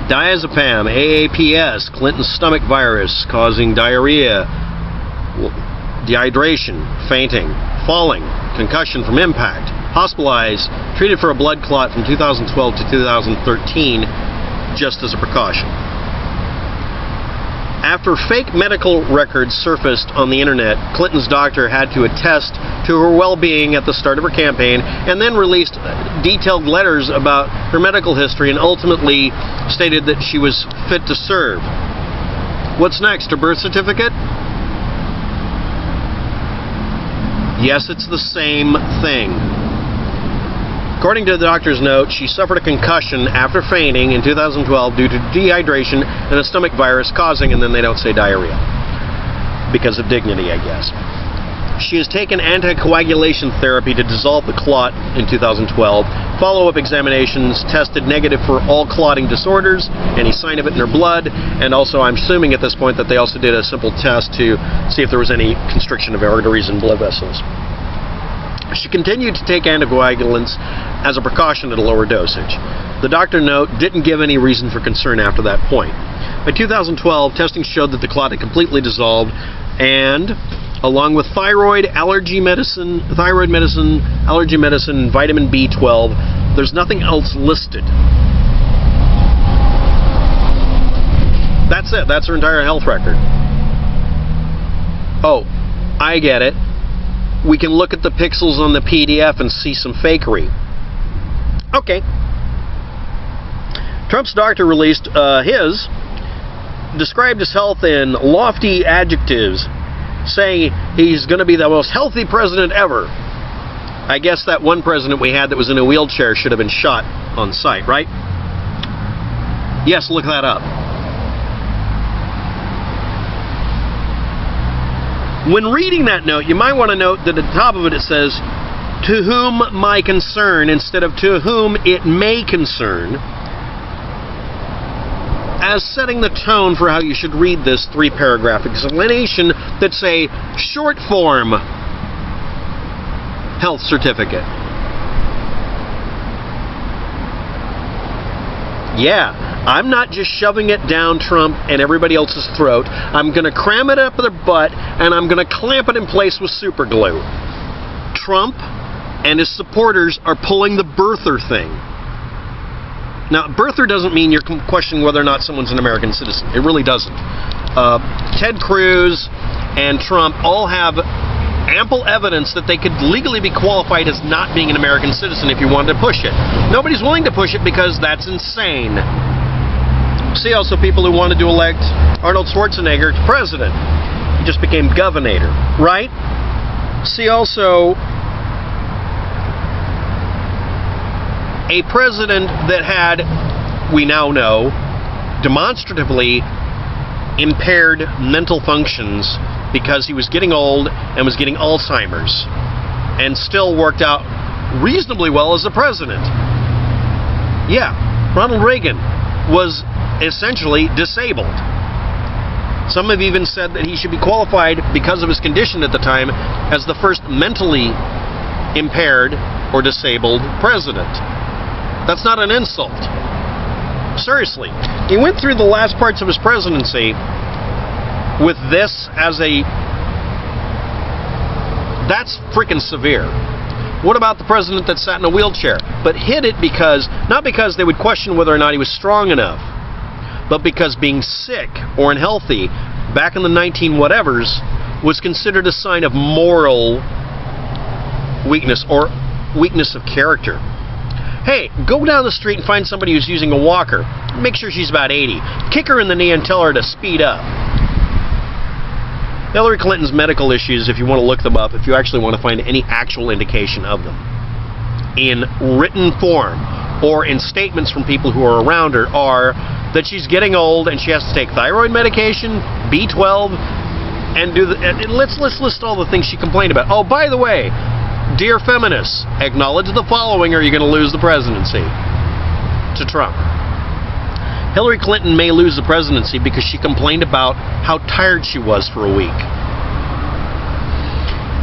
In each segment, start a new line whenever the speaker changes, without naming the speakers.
Diazepam AAPS, Clinton's stomach virus, causing diarrhea, dehydration, fainting, falling, concussion from impact, hospitalized, treated for a blood clot from 2012 to 2013, just as a precaution. After fake medical records surfaced on the internet, Clinton's doctor had to attest to her well-being at the start of her campaign and then released detailed letters about her medical history and ultimately stated that she was fit to serve. What's next? Her birth certificate? Yes, it's the same thing. According to the doctor's note, she suffered a concussion after fainting in 2012 due to dehydration and a stomach virus causing, and then they don't say diarrhea. Because of dignity, I guess. She has taken anticoagulation therapy to dissolve the clot in 2012. Follow-up examinations tested negative for all clotting disorders, any sign of it in her blood, and also I'm assuming at this point that they also did a simple test to see if there was any constriction of arteries and blood vessels. She continued to take anticoagulants as a precaution at a lower dosage. The doctor note didn't give any reason for concern after that point. By 2012, testing showed that the clot had completely dissolved, and along with thyroid medicine, allergy medicine, and vitamin B12, there's nothing else listed. That's it. That's her entire health record. Oh, I get it. We can look at the pixels on the PDF and see some fakery. Okay. Trump's doctor released described his health in lofty adjectives, saying he's going to be the most healthy president ever. I guess that one president we had that was in a wheelchair should have been shot on sight, right? Yes, look that up. When reading that note, you might want to note that at the top of it says, "To whom my concern," instead of "to whom it may concern," as setting the tone for how you should read this 3-paragraph explanation that's a short form health certificate. Yeah, I'm not just shoving it down Trump and everybody else's throat. I'm going to cram it up their butt, and I'm going to clamp it in place with super glue. Trump and his supporters are pulling the birther thing. Now, birther doesn't mean you're questioning whether or not someone's an American citizen. It really doesn't. Ted Cruz and Trump all have ample evidence that they could legally be qualified as not being an American citizen if you wanted to push it. Nobody's willing to push it because that's insane. See also people who wanted to elect Arnold Schwarzenegger to president. He just became governor, right? See also a president that had, we now know, demonstratively impaired mental functions because he was getting old and was getting Alzheimer's, and still worked out reasonably well as a president. Yeah, Ronald Reagan was essentially disabled. Some have even said that he should be qualified because of his condition at the time as the first mentally impaired or disabled president. That's not an insult. Seriously. He went through the last parts of his presidency with this as a... That's freaking severe. What about the president that sat in a wheelchair, but hid it because, not because they would question whether or not he was strong enough, but because being sick or unhealthy back in the 19-whatevers was considered a sign of moral weakness or weakness of character. Hey, go down the street and find somebody who's using a walker. Make sure she's about 80. Kick her in the knee and tell her to speed up. Hillary Clinton's medical issues, if you want to look them up, if you actually want to find any actual indication of them, in written form or in statements from people who are around her, are that she's getting old and she has to take thyroid medication, B12, and let's list all the things she complained about. Oh, by the way, dear feminists, acknowledge the following or you're going to lose the presidency to Trump. Hillary Clinton may lose the presidency because she complained about how tired she was for a week.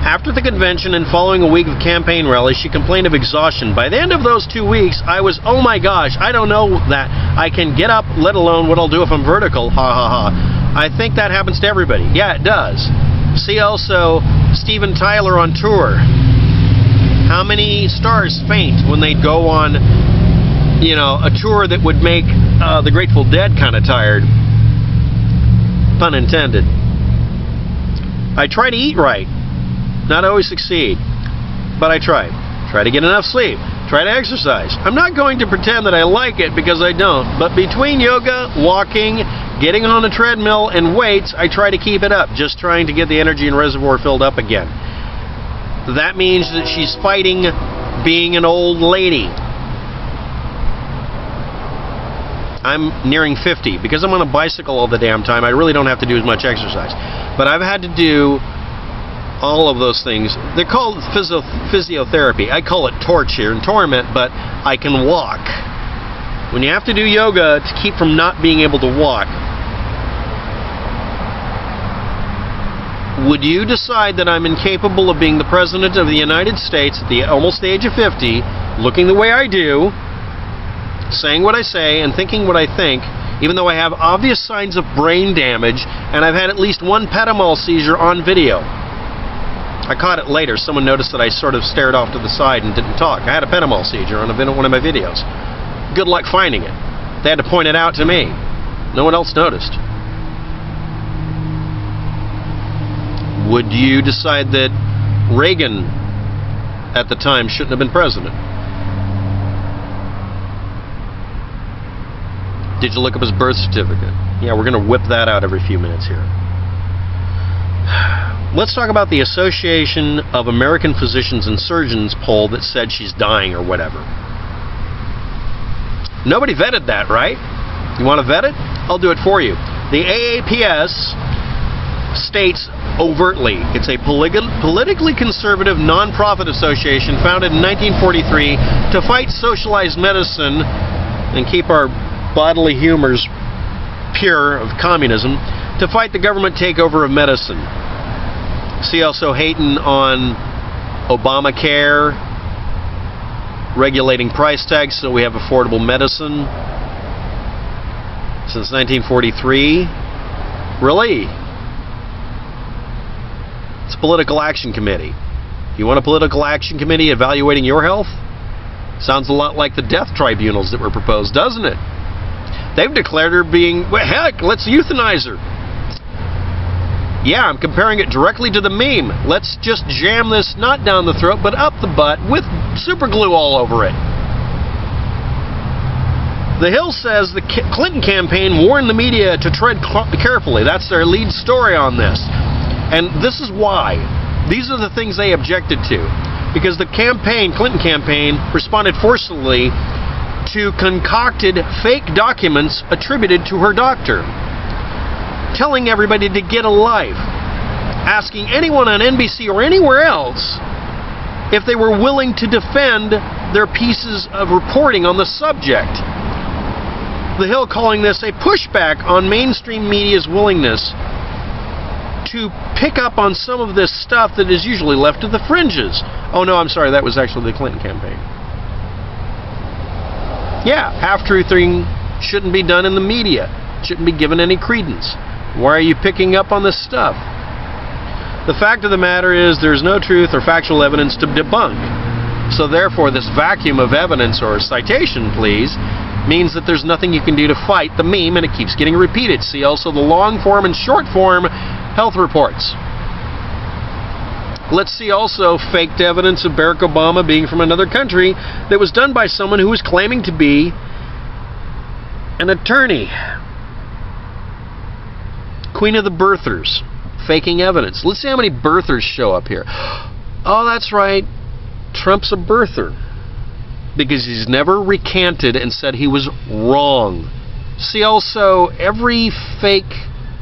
After the convention and following a week of campaign rallies, she complained of exhaustion. By the end of those 2 weeks, I was, oh my gosh, I don't know that. I can get up, let alone what I'll do if I'm vertical. Ha ha ha. I think that happens to everybody. Yeah, it does. See also Steven Tyler on tour. How many stars faint when they'd go on, you know, a tour that would make the Grateful Dead kind of tired? Pun intended. I try to eat right. Not always succeed, but I try. Try to get enough sleep. Try to exercise. I'm not going to pretend that I like it because I don't, but between yoga, walking, getting on a treadmill, and weights, I try to keep it up, just trying to get the energy and reservoir filled up again. That means that she's fighting being an old lady. I'm nearing 50. Because I'm on a bicycle all the damn time, I really don't have to do as much exercise. But I've had to do all of those things. They're called physiotherapy. I call it torture and torment, but I can walk. When you have to do yoga to keep from not being able to walk, would you decide that I'm incapable of being the President of the United States at the almost age of 50, looking the way I do, saying what I say, and thinking what I think, even though I have obvious signs of brain damage, and I've had at least one petamol seizure on video? I caught it later. Someone noticed that I sort of stared off to the side and didn't talk. I had a petamol seizure on one of my videos. Good luck finding it. They had to point it out to me. No one else noticed. Would you decide that Reagan at the time shouldn't have been president? Did you look up his birth certificate? Yeah, we're going to whip that out every few minutes here. Let's talk about the Association of American Physicians and Surgeons poll that said she's dying or whatever. Nobody vetted that, right? You want to vet it? I'll do it for you. The AAPS states overtly it's a politically conservative non-profit association founded in 1943 to fight socialized medicine and keep our bodily humors pure of communism, to fight the government takeover of medicine. See also hating on Obamacare, regulating price tags so we have affordable medicine. Since 1943. Really? It's a political action committee. You want a political action committee evaluating your health? Sounds a lot like the death tribunals that were proposed, doesn't it? They've declared her being, well, heck, let's euthanize her. Yeah, I'm comparing it directly to the meme. Let's just jam this not down the throat, but up the butt with super glue all over it. The Hill says the Clinton campaign warned the media to tread carefully. That's their lead story on this. And this is why. These are the things they objected to. Because the Clinton campaign, responded forcefully to concocted fake documents attributed to her doctor, telling everybody to get a life, asking anyone on NBC or anywhere else if they were willing to defend their pieces of reporting on the subject. The Hill calling this a pushback on mainstream media's willingness to pick up on some of this stuff that is usually left to the fringes. Oh no, I'm sorry, that was actually the Clinton campaign. Yeah, half-truthing shouldn't be done in the media. Shouldn't be given any credence. Why are you picking up on this stuff? The fact of the matter is there's no truth or factual evidence to debunk. So therefore, this vacuum of evidence, or citation, please, means that there's nothing you can do to fight the meme, and it keeps getting repeated. See also the long-form and short-form health reports. Let's see also faked evidence of Barack Obama being from another country that was done by someone who was claiming to be an attorney. Queen of the birthers. Faking evidence. Let's see how many birthers show up here. Oh, that's right. Trump's a birther. Because he's never recanted and said he was wrong. See also every fake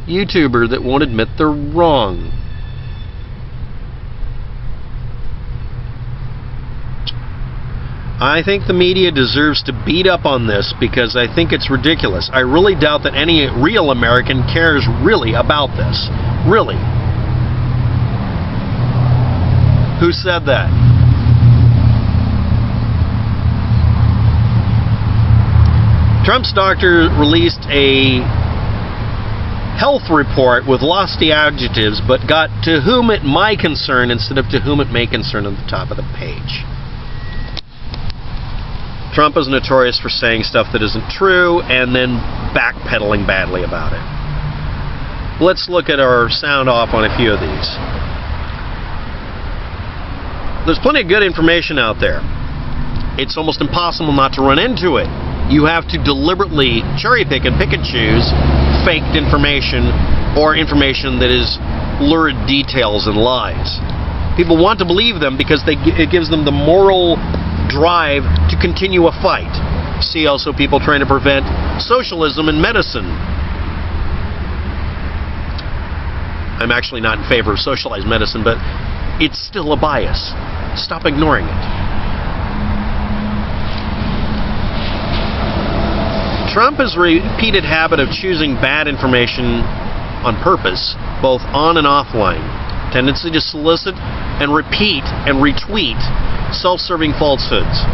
YouTuber that won't admit they're wrong. I think the media deserves to beat up on this because I think it's ridiculous. I really doubt that any real American cares really about this. Really. Who said that? Trump's doctor released a health report with lofty adjectives, but got "to whom it may concern" instead of "to whom it may concern" on the top of the page. Trump is notorious for saying stuff that isn't true and then backpedaling badly about it. Let's look at our sound off on a few of these. There's plenty of good information out there. It's almost impossible not to run into it. You have to deliberately cherry pick and choose faked information or information that is lurid details and lies. People want to believe them because it gives them the moral drive to continue a fight. See also people trying to prevent socialism in medicine. I'm actually not in favor of socialized medicine, but it's still a bias. Stop ignoring it. Trump's repeated habit of choosing bad information on purpose, both on and offline, tendency to solicit and repeat and retweet self-serving falsehoods,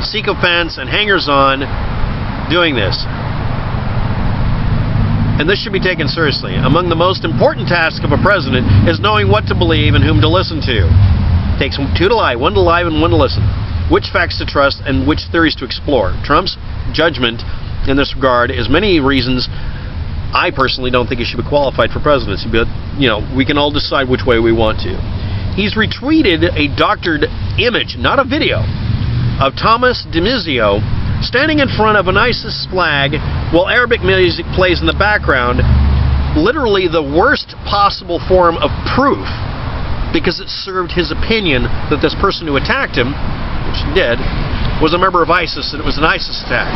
sycophants and hangers-on doing this. And this should be taken seriously. Among the most important tasks of a president is knowing what to believe and whom to listen to. It takes two to lie, one to lie and one to listen. Which facts to trust and which theories to explore. Trump's judgment in this regard is many reasons. I personally don't think he should be qualified for presidency, but we can all decide which way we want to. He's retweeted a doctored image, not a video, of Thomas DiMaggio standing in front of an ISIS flag while Arabic music plays in the background. Literally the worst possible form of proof, because it served his opinion that this person who attacked him, which he did, was a member of ISIS and it was an ISIS attack.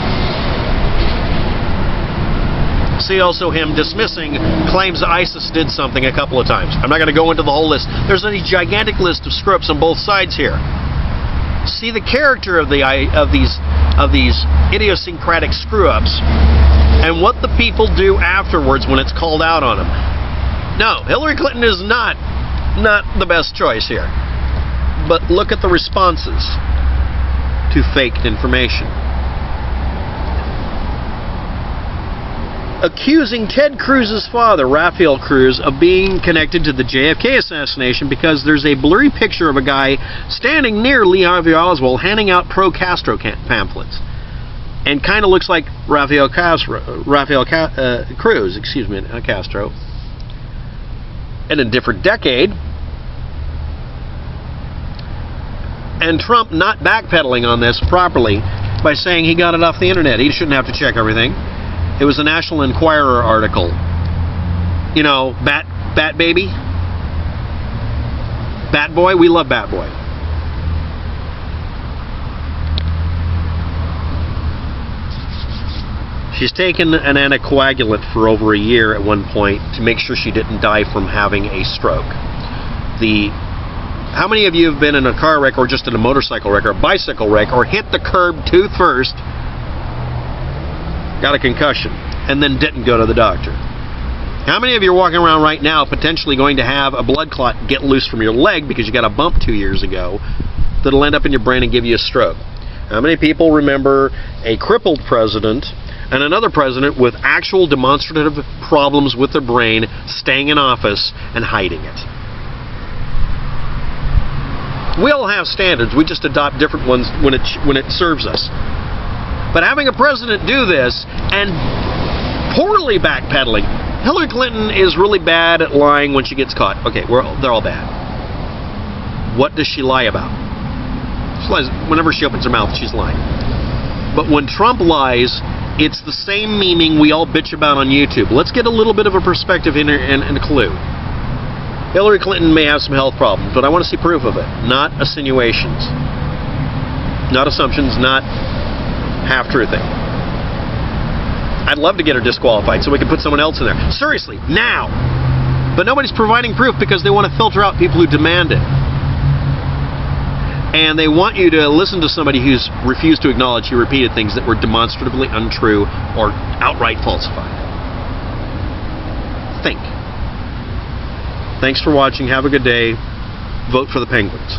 See also him dismissing claims that ISIS did something a couple of times. I'm not going to go into the whole list. There's a gigantic list of scripts on both sides here. See the character of these idiosyncratic screw-ups and what the people do afterwards when it's called out on them. No, Hillary Clinton is not the best choice here. But look at the responses to faked information. Accusing Ted Cruz's father, Rafael Cruz, of being connected to the JFK assassination because there's a blurry picture of a guy standing near Lee Harvey Oswald handing out pro-Castro pamphlets. And kind of looks like Rafael Cruz, Castro. In a different decade. And Trump not backpedaling on this properly by saying he got it off the internet. He shouldn't have to check everything. It was a National Enquirer article. Bat Baby? Bat Boy? We love Bat Boy. She's taken an anticoagulant for over a year at one point to make sure she didn't die from having a stroke. How many of you have been in a car wreck or just in a motorcycle wreck or a bicycle wreck or hit the curb tooth first, got a concussion, and then didn't go to the doctor? How many of you are walking around right now potentially going to have a blood clot get loose from your leg because you got a bump 2 years ago that'll end up in your brain and give you a stroke? How many people remember a crippled president and another president with actual demonstrative problems with their brain staying in office and hiding it? We all have standards. We just adopt different ones when it serves us. But having a president do this and poorly backpedaling, Hillary Clinton is really bad at lying when she gets caught. Okay, they're all bad. What does she lie about? She lies whenever she opens her mouth. She's lying. But when Trump lies, it's the same meaning we all bitch about on YouTube. Let's get a little bit of a perspective and a clue. Hillary Clinton may have some health problems, but I want to see proof of it, not insinuations, not assumptions, not half-truthing. I'd love to get her disqualified so we can put someone else in there. Seriously, now! But nobody's providing proof because they want to filter out people who demand it. And they want you to listen to somebody who's refused to acknowledge he repeated things that were demonstratively untrue or outright falsified. Think. Thanks for watching. Have a good day. Vote for the Penguins.